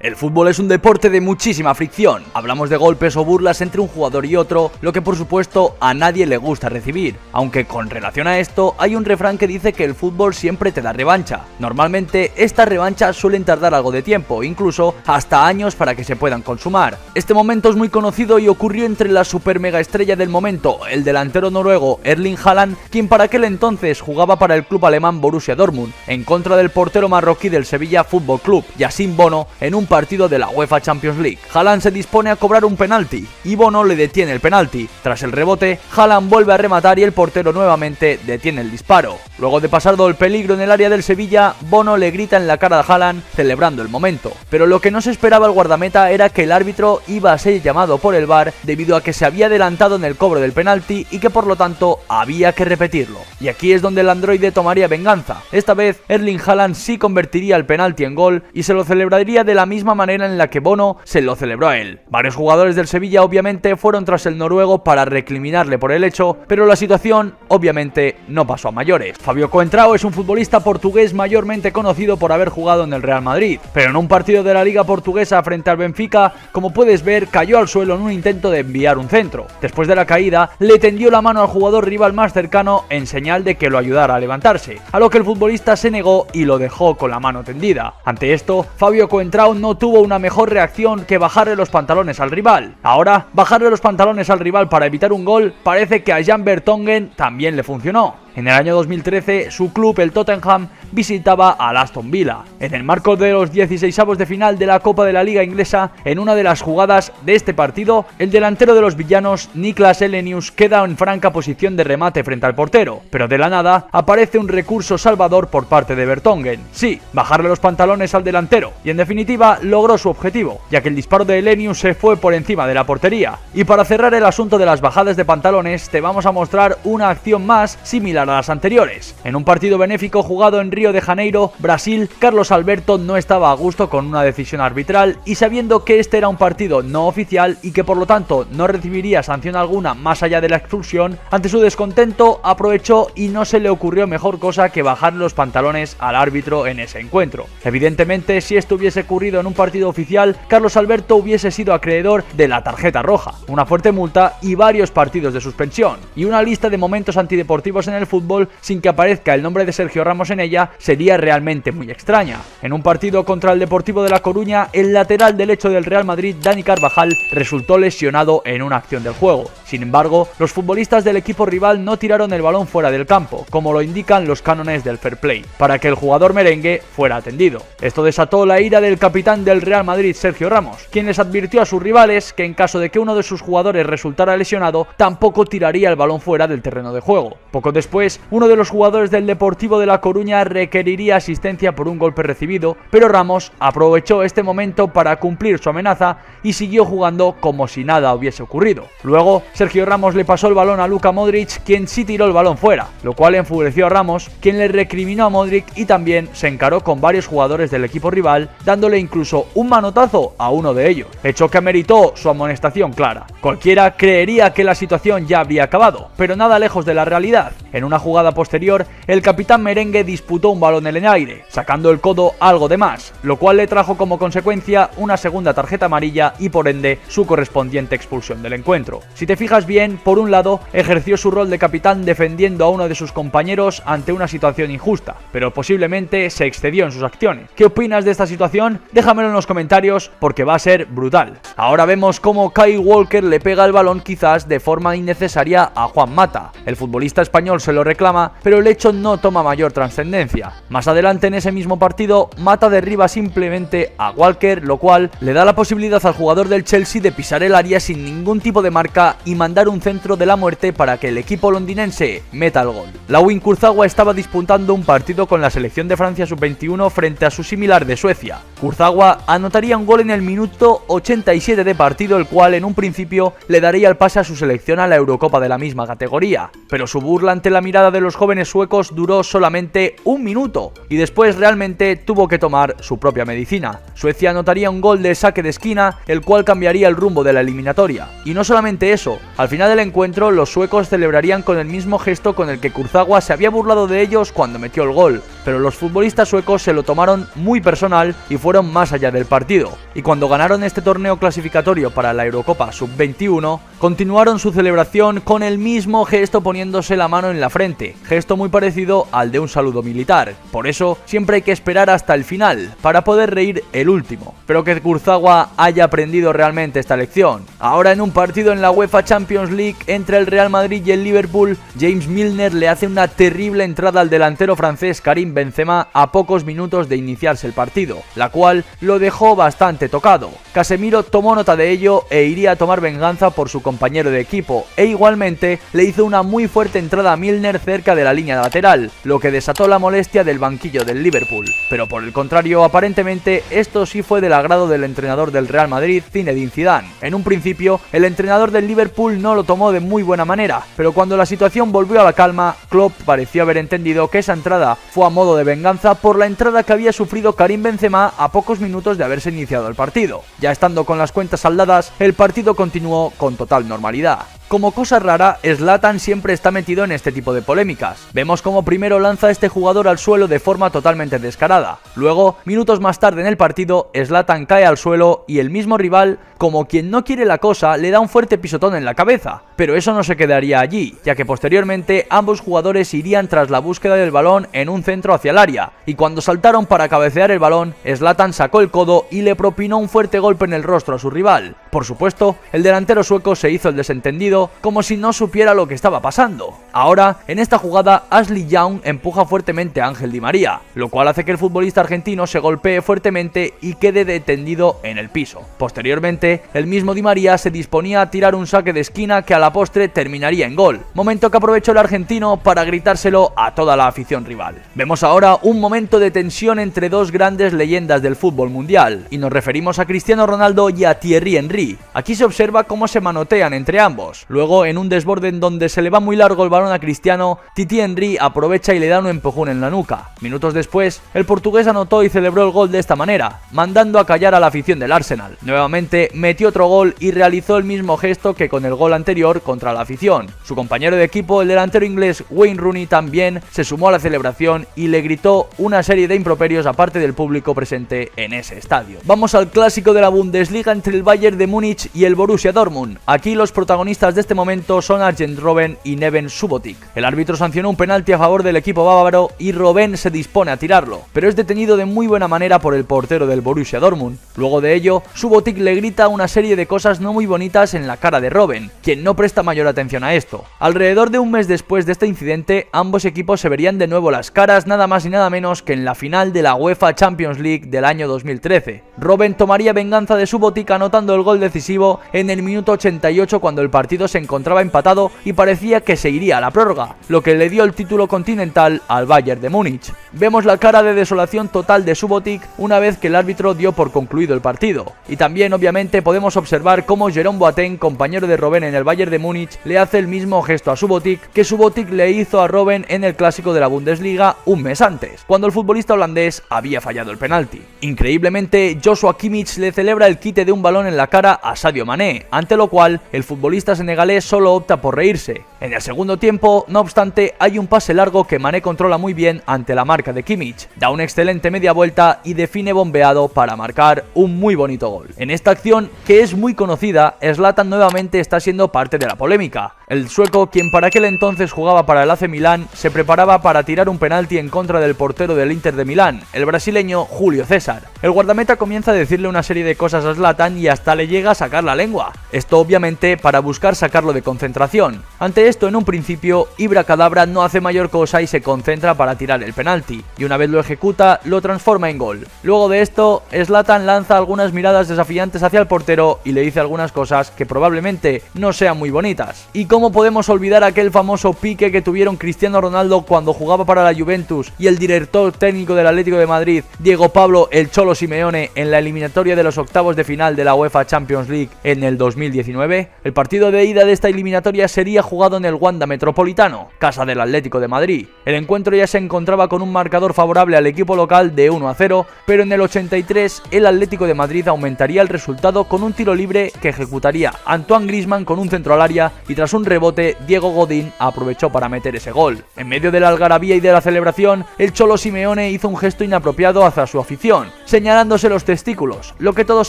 El fútbol es un deporte de muchísima fricción. Hablamos de golpes o burlas entre un jugador y otro, lo que por supuesto a nadie le gusta recibir. Aunque con relación a esto, hay un refrán que dice que el fútbol siempre te da revancha. Normalmente, estas revanchas suelen tardar algo de tiempo, incluso hasta años para que se puedan consumar. Este momento es muy conocido y ocurrió entre la super mega estrella del momento, el delantero noruego Erling Haaland, quien para aquel entonces jugaba para el club alemán Borussia Dortmund, en contra del portero marroquí del Sevilla Fútbol Club, Yassine Bono, en un partido de la UEFA Champions League. Haaland se dispone a cobrar un penalti y Bono le detiene el penalti. Tras el rebote, Haaland vuelve a rematar y el portero nuevamente detiene el disparo. Luego de pasado el peligro en el área del Sevilla, Bono le grita en la cara a Haaland celebrando el momento. Pero lo que no se esperaba el guardameta era que el árbitro iba a ser llamado por el VAR debido a que se había adelantado en el cobro del penalti y que por lo tanto había que repetirlo. Y aquí es donde el androide tomaría venganza. Esta vez Erling Haaland sí convertiría el penalti en gol y se lo celebraría de la misma manera en la que Bono se lo celebró a él. Varios jugadores del Sevilla obviamente fueron tras el noruego para recriminarle por el hecho, pero la situación obviamente no pasó a mayores. Fabio Coentrao es un futbolista portugués mayormente conocido por haber jugado en el Real Madrid, pero en un partido de la Liga Portuguesa frente al Benfica, como puedes ver, cayó al suelo en un intento de enviar un centro. Después de la caída, le tendió la mano al jugador rival más cercano en señal de que lo ayudara a levantarse, a lo que el futbolista se negó y lo dejó con la mano tendida. Ante esto, Fabio Coentrao no tuvo una mejor reacción que bajarle los pantalones al rival. Ahora, bajarle los pantalones al rival para evitar un gol parece que a Jan Vertonghen también le funcionó. En el año 2013, su club, el Tottenham, visitaba al Aston Villa. En el marco de los 16avos de final de la Copa de la Liga Inglesa, en una de las jugadas de este partido, el delantero de los villanos, Niklas Elenius, queda en franca posición de remate frente al portero, pero de la nada aparece un recurso salvador por parte de Vertonghen. Sí, bajarle los pantalones al delantero, y en definitiva logró su objetivo, ya que el disparo de Elenius se fue por encima de la portería. Y para cerrar el asunto de las bajadas de pantalones, te vamos a mostrar una acción más similar a las anteriores. En un partido benéfico jugado en Río de Janeiro, Brasil, Carlos Alberto no estaba a gusto con una decisión arbitral y sabiendo que este era un partido no oficial y que por lo tanto no recibiría sanción alguna más allá de la expulsión, ante su descontento aprovechó y no se le ocurrió mejor cosa que bajar los pantalones al árbitro en ese encuentro. Evidentemente, si esto hubiese ocurrido en un partido oficial, Carlos Alberto hubiese sido acreedor de la tarjeta roja, una fuerte multa y varios partidos de suspensión, y una lista de momentos antideportivos en el fútbol sin que aparezca el nombre de Sergio Ramos en ella sería realmente muy extraña. En un partido contra el Deportivo de La Coruña, el lateral derecho del Real Madrid, Dani Carvajal, resultó lesionado en una acción del juego. Sin embargo, los futbolistas del equipo rival no tiraron el balón fuera del campo, como lo indican los cánones del fair play, para que el jugador merengue fuera atendido. Esto desató la ira del capitán del Real Madrid, Sergio Ramos, quien les advirtió a sus rivales que en caso de que uno de sus jugadores resultara lesionado, tampoco tiraría el balón fuera del terreno de juego. Poco después, uno de los jugadores del Deportivo de La Coruña requeriría asistencia por un golpe recibido, pero Ramos aprovechó este momento para cumplir su amenaza y siguió jugando como si nada hubiese ocurrido. Luego, Sergio Ramos le pasó el balón a Luka Modric, quien sí tiró el balón fuera, lo cual enfureció a Ramos, quien le recriminó a Modric y también se encaró con varios jugadores del equipo rival, dándole incluso un manotazo a uno de ellos, hecho que ameritó su amonestación clara. Cualquiera creería que la situación ya habría acabado, pero nada lejos de la realidad. En una jugada posterior, el capitán merengue disputó un balón en el aire, sacando el codo algo de más, lo cual le trajo como consecuencia una segunda tarjeta amarilla y por ende su correspondiente expulsión del encuentro. Si te fijas bien, por un lado, ejerció su rol de capitán defendiendo a uno de sus compañeros ante una situación injusta, pero posiblemente se excedió en sus acciones. ¿Qué opinas de esta situación? Déjamelo en los comentarios porque va a ser brutal. Ahora vemos cómo Kyle Walker le pega el balón quizás de forma innecesaria a Juan Mata. El futbolista español se lo reclama, pero el hecho no toma mayor trascendencia. Más adelante en ese mismo partido, Mata derriba simplemente a Walker, lo cual le da la posibilidad al jugador del Chelsea de pisar el área sin ningún tipo de marca y mandar un centro de la muerte para que el equipo londinense meta el gol. Lawin Kurzawa estaba disputando un partido con la selección de Francia sub-21 frente a su similar de Suecia. Kurzawa anotaría un gol en el minuto 87 de partido, el cual en un principio le daría el pase a su selección a la Eurocopa de la misma categoría, pero su burla ante la mirada de los jóvenes suecos duró solamente un minuto y después realmente tuvo que tomar su propia medicina. Suecia anotaría un gol de saque de esquina, el cual cambiaría el rumbo de la eliminatoria. Y no solamente eso, al final del encuentro los suecos celebrarían con el mismo gesto con el que Kurzawa se había burlado de ellos cuando metió el gol. pero los futbolistas suecos se lo tomaron muy personal y fueron más allá del partido, y cuando ganaron este torneo clasificatorio para la Eurocopa Sub-21, continuaron su celebración con el mismo gesto poniéndose la mano en la frente, gesto muy parecido al de un saludo militar. Por eso siempre hay que esperar hasta el final para poder reír el último. Pero que Kurzawa haya aprendido realmente esta lección. Ahora en un partido en la UEFA Champions League entre el Real Madrid y el Liverpool, James Milner le hace una terrible entrada al delantero francés Karim Benzema a pocos minutos de iniciarse el partido, la cual lo dejó bastante tocado. Casemiro tomó nota de ello e iría a tomar venganza por su compañero de equipo, e igualmente le hizo una muy fuerte entrada a Milner cerca de la línea lateral, lo que desató la molestia del banquillo del Liverpool. Pero por el contrario, aparentemente esto sí fue del agrado del entrenador del Real Madrid, Zinedine Zidane. En un principio, el entrenador del Liverpool no lo tomó de muy buena manera, pero cuando la situación volvió a la calma, Klopp pareció haber entendido que esa entrada fue a modo de venganza por la entrada que había sufrido Karim Benzema a pocos minutos de haberse iniciado el partido. Ya estando con las cuentas saldadas, el partido continuó con total normalidad. Como cosa rara, Zlatan siempre está metido en este tipo de polémicas. Vemos como primero lanza a este jugador al suelo de forma totalmente descarada. Luego, minutos más tarde en el partido, Zlatan cae al suelo y el mismo rival, como quien no quiere la cosa, le da un fuerte pisotón en la cabeza. Pero eso no se quedaría allí, ya que posteriormente ambos jugadores irían tras la búsqueda del balón en un centro hacia el área, y cuando saltaron para cabecear el balón, Zlatan sacó el codo y le propinó un fuerte golpe en el rostro a su rival. Por supuesto, el delantero sueco se hizo el desentendido, como si no supiera lo que estaba pasando. Ahora, en esta jugada, Ashley Young empuja fuertemente a Ángel Di María, lo cual hace que el futbolista argentino se golpee fuertemente y quede tendido en el piso. Posteriormente, el mismo Di María se disponía a tirar un saque de esquina que a la postre terminaría en gol, momento que aprovechó el argentino para gritárselo a toda la afición rival. Vemos ahora un momento de tensión entre dos grandes leyendas del fútbol mundial, y nos referimos a Cristiano Ronaldo y a Thierry Henry. Aquí se observa cómo se manotean entre ambos. Luego, en un desborde en donde se le va muy largo el balón a Cristiano, Titi Henry aprovecha y le da un empujón en la nuca. Minutos después, el portugués anotó y celebró el gol de esta manera, mandando a callar a la afición del Arsenal. Nuevamente metió otro gol y realizó el mismo gesto que con el gol anterior contra la afición. Su compañero de equipo, el delantero inglés Wayne Rooney, también se sumó a la celebración y le gritó una serie de improperios a parte del público presente en ese estadio. Vamos al clásico de la Bundesliga entre el Bayern de Múnich y el Borussia Dortmund. Aquí los protagonistas de este momento son Arjen Robben y Neven Subotic. El árbitro sancionó un penalti a favor del equipo bávaro y Robben se dispone a tirarlo, pero es detenido de muy buena manera por el portero del Borussia Dortmund. Luego de ello, Subotic le grita una serie de cosas no muy bonitas en la cara de Robben, quien no presta mayor atención a esto. Alrededor de un mes después de este incidente, ambos equipos se verían de nuevo las caras nada más y nada menos que en la final de la UEFA Champions League del año 2013. Robben tomaría venganza de Subotic anotando el gol decisivo en el minuto 88 cuando el partido se encontraba empatado y parecía que se iría a la prórroga, lo que le dio el título continental al Bayern de Múnich. Vemos la cara de desolación total de Subotic una vez que el árbitro dio por concluido el partido, y también obviamente podemos observar cómo Jerome Boateng, compañero de Robben en el Bayern de Múnich, le hace el mismo gesto a Subotic que Subotic le hizo a Robben en el clásico de la Bundesliga un mes antes, cuando el futbolista holandés había fallado el penalti. Increíblemente, Joshua Kimmich le celebra el quite de un balón en la cara a Sadio Mané, ante lo cual el futbolista senegalés solo opta por reírse. En el segundo tiempo, no obstante, hay un pase largo que Mané controla muy bien ante la marca de Kimmich, da una excelente media vuelta y define bombeado para marcar un muy bonito gol. En esta acción, que es muy conocida, Zlatan nuevamente está siendo parte de la polémica. El sueco, quien para aquel entonces jugaba para el AC Milán, se preparaba para tirar un penalti en contra del portero del Inter de Milán, el brasileño Julio César. El guardameta comienza a decirle una serie de cosas a Zlatan y hasta le llega a sacar la lengua. Esto obviamente para buscar sacarlo de concentración. Ante esto, en un principio, Ibra Cadabra no hace mayor cosa y se concentra para tirar el penalti, y una vez lo ejecuta, lo transforma en gol. Luego de esto, Zlatan lanza algunas miradas desafiantes hacia el portero y le dice algunas cosas que probablemente no sean muy bonitas. Y ¿cómo podemos olvidar aquel famoso pique que tuvieron Cristiano Ronaldo cuando jugaba para la Juventus y el director técnico del Atlético de Madrid, Diego Pablo el Cholo Simeone, en la eliminatoria de los octavos de final de la UEFA Champions League en el 2019? El partido de ida de esta eliminatoria sería jugado en el Wanda Metropolitano, casa del Atlético de Madrid. El encuentro ya se encontraba con un marcador favorable al equipo local de 1-0, pero en el 83 el Atlético de Madrid aumentaría el resultado con un tiro libre que ejecutaría Antoine Griezmann con un centro al área, y tras un rebote Diego Godín aprovechó para meter ese gol. En medio de la algarabía y de la celebración, el Cholo Simeone hizo un gesto inapropiado hacia su afición, señalándose los testículos, lo que todos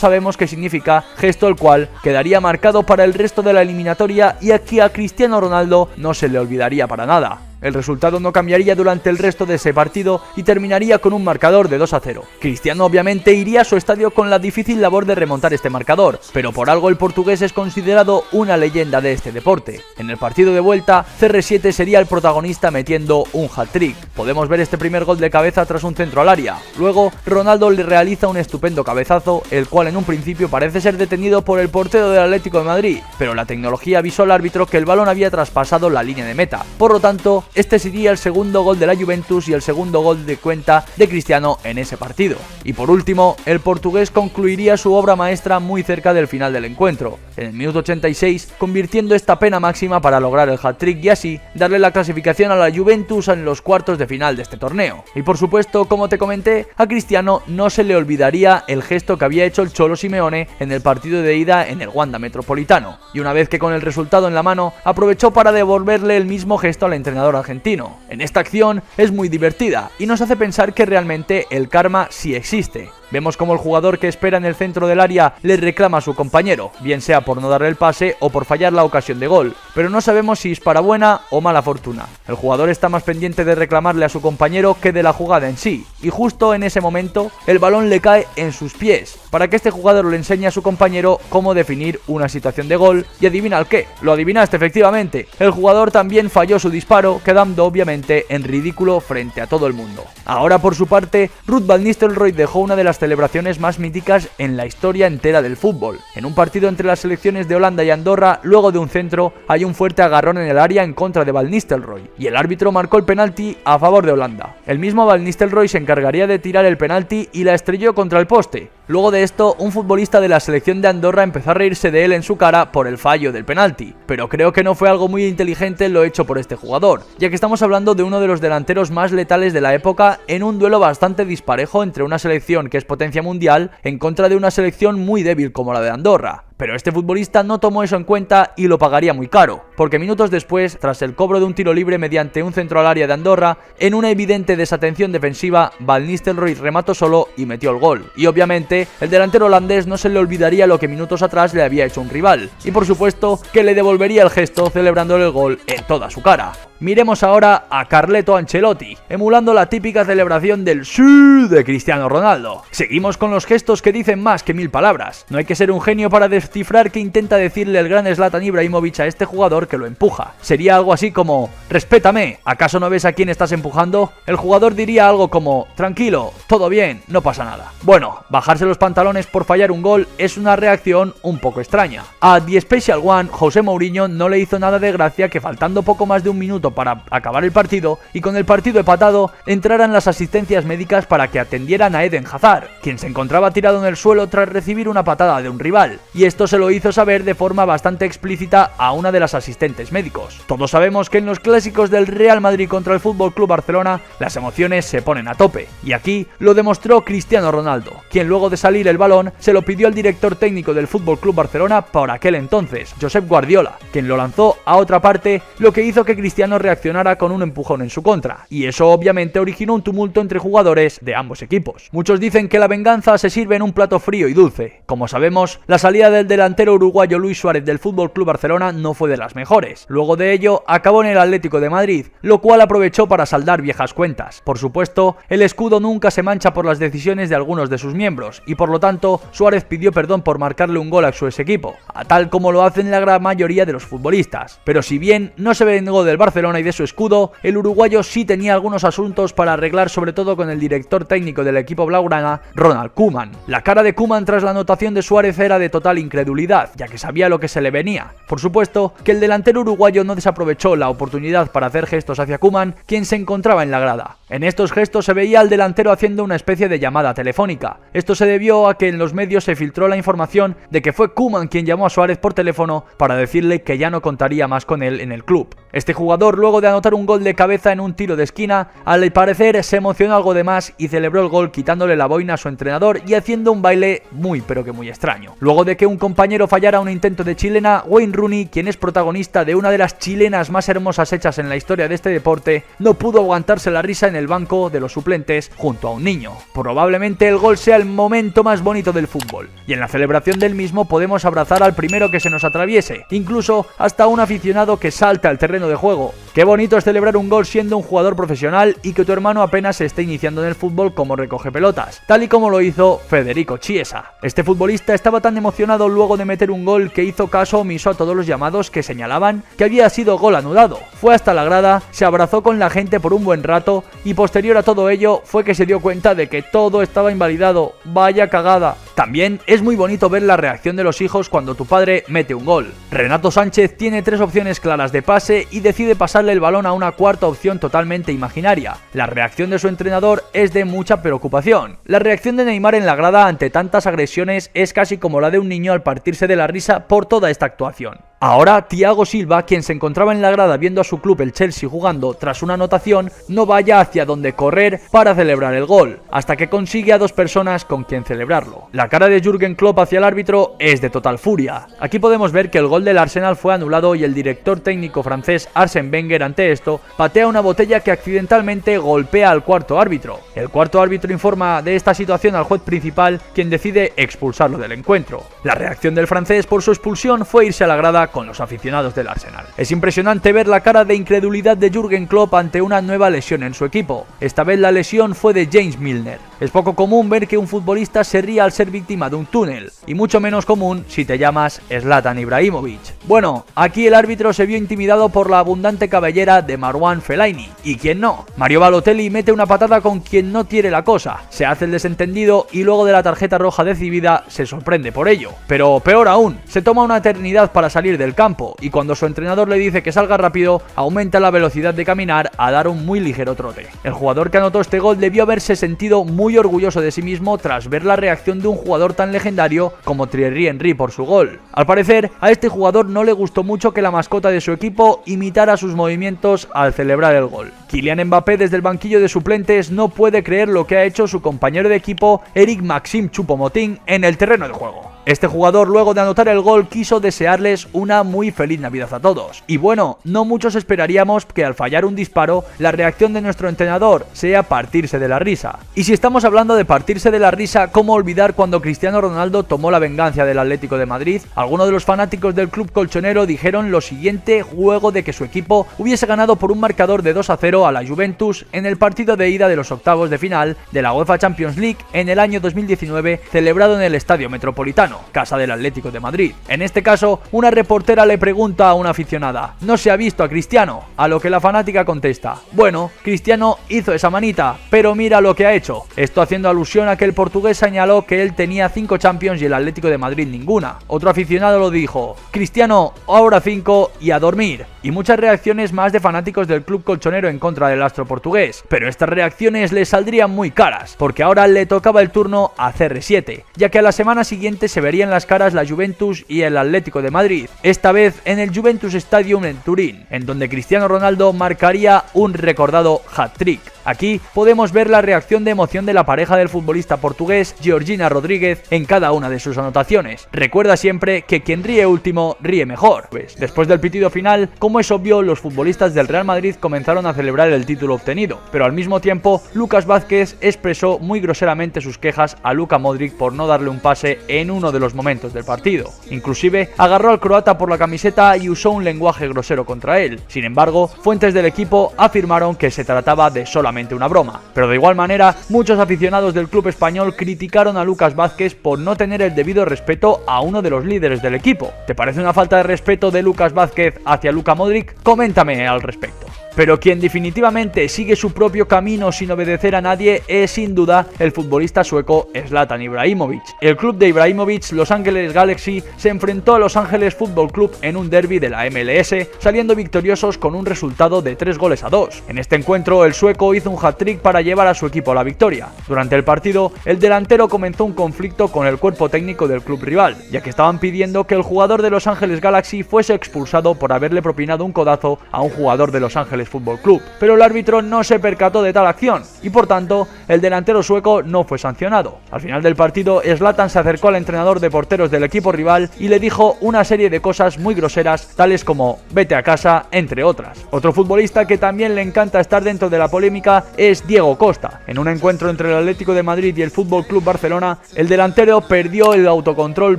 sabemos que significa, gesto el cual quedaría marcado para el resto de la eliminatoria y aquí a Cristiano Ronaldo no se le olvidaría para nada. El resultado no cambiaría durante el resto de ese partido y terminaría con un marcador de 2-0. Cristiano obviamente iría a su estadio con la difícil labor de remontar este marcador, pero por algo el portugués es considerado una leyenda de este deporte. En el partido de vuelta, CR7 sería el protagonista metiendo un hat-trick. Podemos ver este primer gol de cabeza tras un centro al área. Luego, Ronaldo le realiza un estupendo cabezazo, el cual en un principio parece ser detenido por el portero del Atlético de Madrid, pero la tecnología avisó al árbitro que el balón había traspasado la línea de meta. Por lo tanto, este sería el segundo gol de la Juventus y el segundo gol de cuenta de Cristiano en ese partido. Y por último, el portugués concluiría su obra maestra muy cerca del final del encuentro, en el minuto 86, convirtiendo esta pena máxima para lograr el hat-trick y así darle la clasificación a la Juventus en los cuartos de final de este torneo. Y por supuesto, como te comenté, a Cristiano no se le olvidaría el gesto que había hecho el Cholo Simeone en el partido de ida en el Wanda Metropolitano, y una vez que con el resultado en la mano, aprovechó para devolverle el mismo gesto al entrenador argentino. En esta acción es muy divertida y nos hace pensar que realmente el karma sí existe. Vemos como el jugador que espera en el centro del área le reclama a su compañero, bien sea por no darle el pase o por fallar la ocasión de gol, pero no sabemos si es para buena o mala fortuna. El jugador está más pendiente de reclamarle a su compañero que de la jugada en sí, y justo en ese momento el balón le cae en sus pies, para que este jugador le enseñe a su compañero cómo definir una situación de gol, y adivina el qué, lo adivinaste efectivamente, el jugador también falló su disparo, quedando obviamente en ridículo frente a todo el mundo. Ahora por su parte, Ruud van Nistelrooy dejó una de las celebraciones más míticas en la historia entera del fútbol. En un partido entre las selecciones de Holanda y Andorra, luego de un centro, hay un fuerte agarrón en el área en contra de Van Nistelrooy, y el árbitro marcó el penalti a favor de Holanda. El mismo Van Nistelrooy se encargaría de tirar el penalti y la estrelló contra el poste. Luego de esto, un futbolista de la selección de Andorra empezó a reírse de él en su cara por el fallo del penalti, pero creo que no fue algo muy inteligente lo hecho por este jugador, ya que estamos hablando de uno de los delanteros más letales de la época en un duelo bastante disparejo entre una selección que es potencia mundial en contra de una selección muy débil como la de Andorra. Pero este futbolista no tomó eso en cuenta y lo pagaría muy caro, porque minutos después, tras el cobro de un tiro libre mediante un centro al área de Andorra, en una evidente desatención defensiva, Van Nistelrooy remató solo y metió el gol. Y obviamente, el delantero holandés no se le olvidaría lo que minutos atrás le había hecho un rival, y por supuesto que le devolvería el gesto celebrándole el gol en toda su cara. Miremos ahora a Carleto Ancelotti, emulando la típica celebración del sí de Cristiano Ronaldo. Seguimos con los gestos que dicen más que 1000 palabras. No hay que ser un genio para descifrar qué intenta decirle el gran Zlatan Ibrahimovic a este jugador que lo empuja. Sería algo así como: respétame, ¿acaso no ves a quién estás empujando? El jugador diría algo como: tranquilo, todo bien, no pasa nada. Bueno, bajarse los pantalones por fallar un gol es una reacción un poco extraña. A The Special One, José Mourinho no le hizo nada de gracia que faltando poco más de un minuto para acabar el partido y con el partido empatado entraran las asistencias médicas para que atendieran a Eden Hazard, quien se encontraba tirado en el suelo tras recibir una patada de un rival, y esto se lo hizo saber de forma bastante explícita a una de las asistentes médicos. Todos sabemos que en los clásicos del Real Madrid contra el FC Barcelona las emociones se ponen a tope, y aquí lo demostró Cristiano Ronaldo, quien luego de salir el balón se lo pidió al director técnico del FC Barcelona por aquel entonces, Josep Guardiola, quien lo lanzó a otra parte, lo que hizo que Cristiano reaccionara con un empujón en su contra, y eso obviamente originó un tumulto entre jugadores de ambos equipos. Muchos dicen que la venganza se sirve en un plato frío y dulce. Como sabemos, la salida del delantero uruguayo Luis Suárez del FC Barcelona no fue de las mejores. Luego de ello, acabó en el Atlético de Madrid, lo cual aprovechó para saldar viejas cuentas. Por supuesto, el escudo nunca se mancha por las decisiones de algunos de sus miembros, y por lo tanto, Suárez pidió perdón por marcarle un gol a su ex equipo, a tal como lo hacen la gran mayoría de los futbolistas. Pero si bien no se vengó del Barcelona, Barcelona y de su escudo, el uruguayo sí tenía algunos asuntos para arreglar, sobre todo con el director técnico del equipo blaugrana, Ronald Koeman. La cara de Koeman tras la anotación de Suárez era de total incredulidad, ya que sabía lo que se le venía. Por supuesto que el delantero uruguayo no desaprovechó la oportunidad para hacer gestos hacia Koeman, quien se encontraba en la grada. En estos gestos se veía al delantero haciendo una especie de llamada telefónica. Esto se debió a que en los medios se filtró la información de que fue Koeman quien llamó a Suárez por teléfono para decirle que ya no contaría más con él en el club. Este jugador, luego de anotar un gol de cabeza en un tiro de esquina, al parecer se emocionó algo de más y celebró el gol quitándole la boina a su entrenador y haciendo un baile muy pero que muy extraño. Luego de que un compañero fallara un intento de chilena, Wayne Rooney, quien es protagonista de una de las chilenas más hermosas hechas en la historia de este deporte, no pudo aguantarse la risa en el banco de los suplentes junto a un niño. Probablemente el gol sea el momento más bonito del fútbol, y en la celebración del mismo podemos abrazar al primero que se nos atraviese, incluso hasta un aficionado que salta al terreno de juego. Qué bonito es celebrar un gol siendo un jugador profesional y que tu hermano apenas se esté iniciando en el fútbol como recoge pelotas, tal y como lo hizo Federico Chiesa. Este futbolista estaba tan emocionado luego de meter un gol que hizo caso omiso a todos los llamados que señalaban que había sido gol anulado. Fue hasta la grada, se abrazó con la gente por un buen rato y posterior a todo ello fue que se dio cuenta de que todo estaba invalidado. Vaya cagada. También es muy bonito ver la reacción de los hijos cuando tu padre mete un gol. Renato Sánchez tiene 3 opciones claras de pase y decide pasarle el balón a una cuarta opción totalmente imaginaria. La reacción de su entrenador es de mucha preocupación. La reacción de Neymar en la grada ante tantas agresiones es casi como la de un niño al partirse de la risa por toda esta actuación. Ahora, Thiago Silva, quien se encontraba en la grada viendo a su club el Chelsea jugando tras una anotación, no vaya hacia donde correr para celebrar el gol, hasta que consigue a 2 personas con quien celebrarlo. La cara de Jürgen Klopp hacia el árbitro es de total furia. Aquí podemos ver que el gol del Arsenal fue anulado y el director técnico francés Arsène Wenger ante esto patea una botella que accidentalmente golpea al cuarto árbitro. El cuarto árbitro informa de esta situación al juez principal, quien decide expulsarlo del encuentro. La reacción del francés por su expulsión fue irse a la grada con los aficionados del Arsenal. Es impresionante ver la cara de incredulidad de Jürgen Klopp ante una nueva lesión en su equipo. Esta vez la lesión fue de James Milner. Es poco común ver que un futbolista se ría al ser víctima de un túnel, y mucho menos común si te llamas Zlatan Ibrahimovic. Bueno, aquí el árbitro se vio intimidado por la abundante cabellera de Marouane Fellaini. ¿Y quién no? Mario Balotelli mete una patada con quien no tiene la cosa, se hace el desentendido y luego de la tarjeta roja recibida se sorprende por ello. Pero peor aún, se toma una eternidad para salir del campo y cuando su entrenador le dice que salga rápido, aumenta la velocidad de caminar a dar un muy ligero trote. El jugador que anotó este gol debió haberse sentido muy orgulloso de sí mismo tras ver la reacción de un jugador tan legendario como Thierry Henry por su gol. Al parecer, a este jugador no le gustó mucho que la mascota de su equipo imitara sus movimientos al celebrar el gol. Kylian Mbappé desde el banquillo de suplentes no puede creer lo que ha hecho su compañero de equipo Eric Maxime Choupo-Moting en el terreno de juego. Este jugador, luego de anotar el gol, quiso desearles una muy feliz Navidad a todos. Y bueno, no muchos esperaríamos que al fallar un disparo, la reacción de nuestro entrenador sea partirse de la risa. Y si estamos hablando de partirse de la risa, ¿cómo olvidar cuando Cristiano Ronaldo tomó la venganza del Atlético de Madrid? Algunos de los fanáticos del club colchonero dijeron lo siguiente luego de que su equipo hubiese ganado por un marcador de 2-0 a la Juventus en el partido de ida de los octavos de final de la UEFA Champions League en el año 2019, celebrado en el Estadio Metropolitano, casa del Atlético de Madrid. En este caso, una reportera le pregunta a una aficionada: ¿no se ha visto a Cristiano? A lo que la fanática contesta: bueno, Cristiano hizo esa manita, pero mira lo que ha hecho. Esto haciendo alusión a que el portugués señaló que él tenía 5 Champions y el Atlético de Madrid ninguna. Otro aficionado lo dijo: Cristiano, ahora 5 y a dormir. Y muchas reacciones más de fanáticos del club colchonero en contra del astro portugués. Pero estas reacciones le saldrían muy caras, porque ahora le tocaba el turno a CR7, ya que a la semana siguiente se verían las caras la Juventus y el Atlético de Madrid, esta vez en el Juventus Stadium en Turín, en donde Cristiano Ronaldo marcaría un recordado hat-trick. Aquí podemos ver la reacción de emoción de la pareja del futbolista portugués Georgina Rodríguez en cada una de sus anotaciones. Recuerda siempre que quien ríe último ríe mejor. Después del pitido final, como es obvio, los futbolistas del Real Madrid comenzaron a celebrar el título obtenido, pero al mismo tiempo Lucas Vázquez expresó muy groseramente sus quejas a Luka Modric por no darle un pase en uno de los momentos del partido. Inclusive agarró al croata por la camiseta y usó un lenguaje grosero contra él. Sin embargo, fuentes del equipo afirmaron que se trataba de solamente una broma. Pero de igual manera, muchos aficionados del club español criticaron a Lucas Vázquez por no tener el debido respeto a uno de los líderes del equipo. ¿Te parece una falta de respeto de Lucas Vázquez hacia Luka Modric? Coméntame al respecto. Pero quien definitivamente sigue su propio camino sin obedecer a nadie es sin duda el futbolista sueco Zlatan Ibrahimovic. El club de Ibrahimovic, Los Angeles Galaxy, se enfrentó a Los Ángeles Fútbol Club en un derbi de la MLS, saliendo victoriosos con un resultado de 3-2. En este encuentro, el sueco hizo un hat-trick para llevar a su equipo a la victoria. Durante el partido, el delantero comenzó un conflicto con el cuerpo técnico del club rival, ya que estaban pidiendo que el jugador de Los Ángeles Galaxy fuese expulsado por haberle propinado un codazo a un jugador de Los Ángeles Fútbol Club. Pero el árbitro no se percató de tal acción y por tanto el delantero sueco no fue sancionado. Al final del partido, Zlatan se acercó al entrenador de porteros del equipo rival y le dijo una serie de cosas muy groseras, tales como vete a casa, entre otras. Otro futbolista que también le encanta estar dentro de la polémica es Diego Costa. En un encuentro entre el Atlético de Madrid y el Fútbol Club Barcelona, el delantero perdió el autocontrol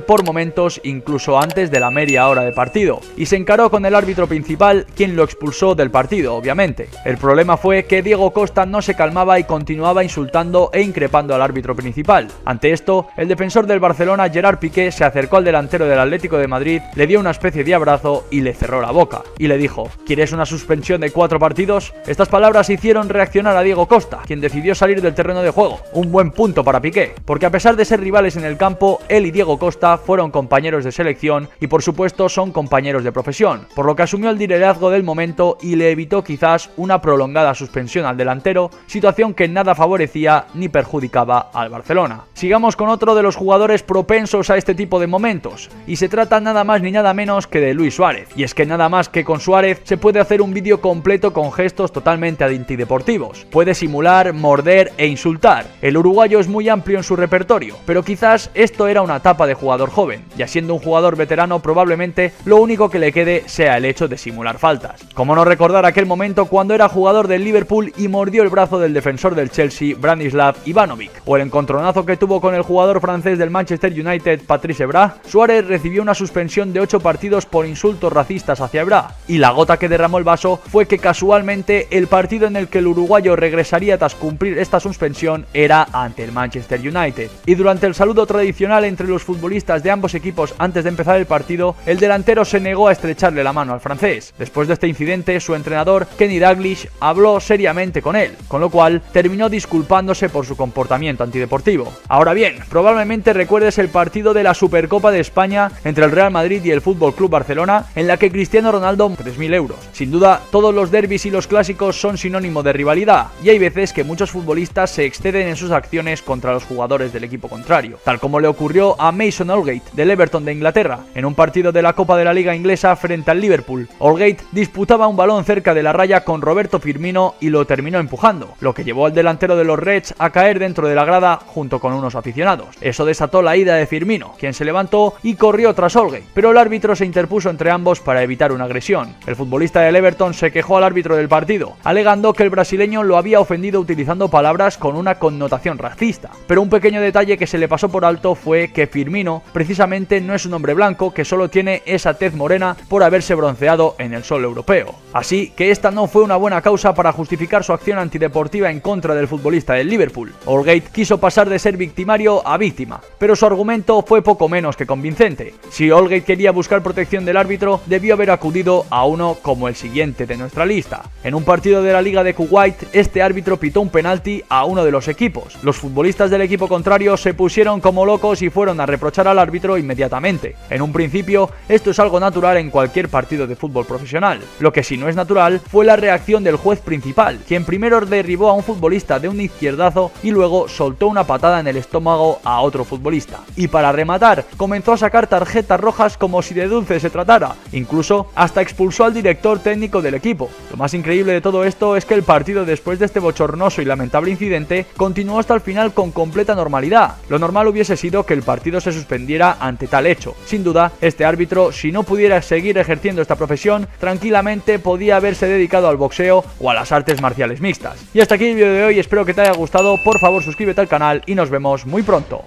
por momentos, incluso antes de la media hora de partido, y se encaró con el árbitro principal, quien lo expulsó del partido, obviamente. El problema fue que Diego Costa no se calmaba y continuaba insultando e increpando al árbitro principal. Ante esto, el defensor del Barcelona, Gerard Piqué, se acercó al delantero del Atlético de Madrid, le dio una especie de abrazo y le cerró la boca. Y le dijo: ¿quieres una suspensión de 4 partidos? Estas palabras hicieron reaccionar a Diego Costa, quien decidió salir del terreno de juego. Un buen punto para Piqué, porque a pesar de ser rivales en el campo, él y Diego Costa fueron compañeros de selección y por supuesto son compañeros de profesión, por lo que asumió el liderazgo del momento y le evitó quizás una prolongada suspensión al delantero, situación que nada favorecía ni perjudicaba al Barcelona. Sigamos con otro de los jugadores propensos a este tipo de momentos, y se trata nada más ni nada menos que de Luis Suárez. Y es que nada más que con Suárez se puede hacer un vídeo completo con gestos totalmente antideportivos. Puede simular, morder e insultar. El uruguayo es muy amplio en su repertorio, pero quizás esto era una etapa de jugador joven, ya siendo un jugador veterano probablemente lo único que le quede sea el hecho de simular faltas. Como no recordar aquel momento cuando era jugador del Liverpool y mordió el brazo del defensor del Chelsea, Branislav Ivanovic, o el encontronazo que tuvo con el jugador francés del Manchester United, Patrice Evra. Suárez recibió una suspensión de 8 partidos por insultos racistas hacia Evra, y la gota que derramó el vaso fue que casualmente el partido en el que el uruguayo regresaría tras cumplir esta suspensión era ante el Manchester United. Y durante el saludo tradicional entre los futbolistas de ambos equipos antes de empezar el partido, el delantero se negó a estrecharle la mano al francés. Después de este incidente, su entrenador, Kenny Dalglish, habló seriamente con él, con lo cual terminó disculpándose por su comportamiento antideportivo. Ahora bien, probablemente recuerdes el partido de la Supercopa de España entre el Real Madrid y el Fútbol Club Barcelona, en la que Cristiano Ronaldo 3.000 euros. Sin duda, todos los derbis y los clásicos son sinónimo de rivalidad, y hay veces que muchos futbolistas se exceden en sus acciones contra los jugadores del equipo contrario, tal como le ocurrió a Mason Holgate del Everton de Inglaterra en un partido de la Copa de la Liga inglesa frente al Liverpool. Holgate disputaba un balón cerca de la raya con Roberto Firmino y lo terminó empujando, lo que llevó al delantero de los Reds a caer dentro de la grada junto con unos aficionados. Eso desató la ida de Firmino, quien se levantó y corrió tras Holgate, pero el árbitro se interpuso entre ambos para evitar una agresión. El futbolista del Everton se quejó al árbitro del partido, alegando que el brasileño lo había ofendido utilizando palabras con una connotación racista. Pero un pequeño detalle que se le pasó por alto fue que Firmino precisamente no es un hombre blanco, que solo tiene esa tez morena por haberse bronceado en el sol europeo. Así que esta no fue una buena causa para justificar su acción antideportiva en contra del futbolista del Liverpool. Holgate quiso pasar de ser victimario a víctima, pero su argumento fue poco menos que convincente. Si Holgate quería buscar protección del árbitro, debió haber acudido a uno como el siguiente de nuestra lista. En un partido de la Liga de Kuwait, este árbitro pitó un penalti a uno de los equipos. Los futbolistas del equipo contrario se pusieron como locos y fueron a reprochar al árbitro inmediatamente. En un principio, esto es algo natural en cualquier partido de fútbol profesional. Lo que sí no es natural fue la reacción del juez principal, quien primero derribó a un futbolista de un izquierdazo y luego soltó una patada en el estómago a otro futbolista. Y para rematar, comenzó a sacar tarjetas rojas como si de dulce se tratara. Incluso hasta expulsó al director técnico del equipo. Lo más increíble de todo esto es que el partido, después de este bochornoso y lamentable incidente, continuó hasta el final con completa normalidad. Lo normal hubiese sido que el partido se suspendiera ante tal hecho. Sin duda, este árbitro, si no pudiera seguir ejerciendo esta profesión, tranquilamente podía haberse dedicado al boxeo o a las artes marciales mixtas. Y hasta aquí el vídeo de hoy, espero que te haya gustado. Por favor, suscríbete al canal y nos vemos muy pronto.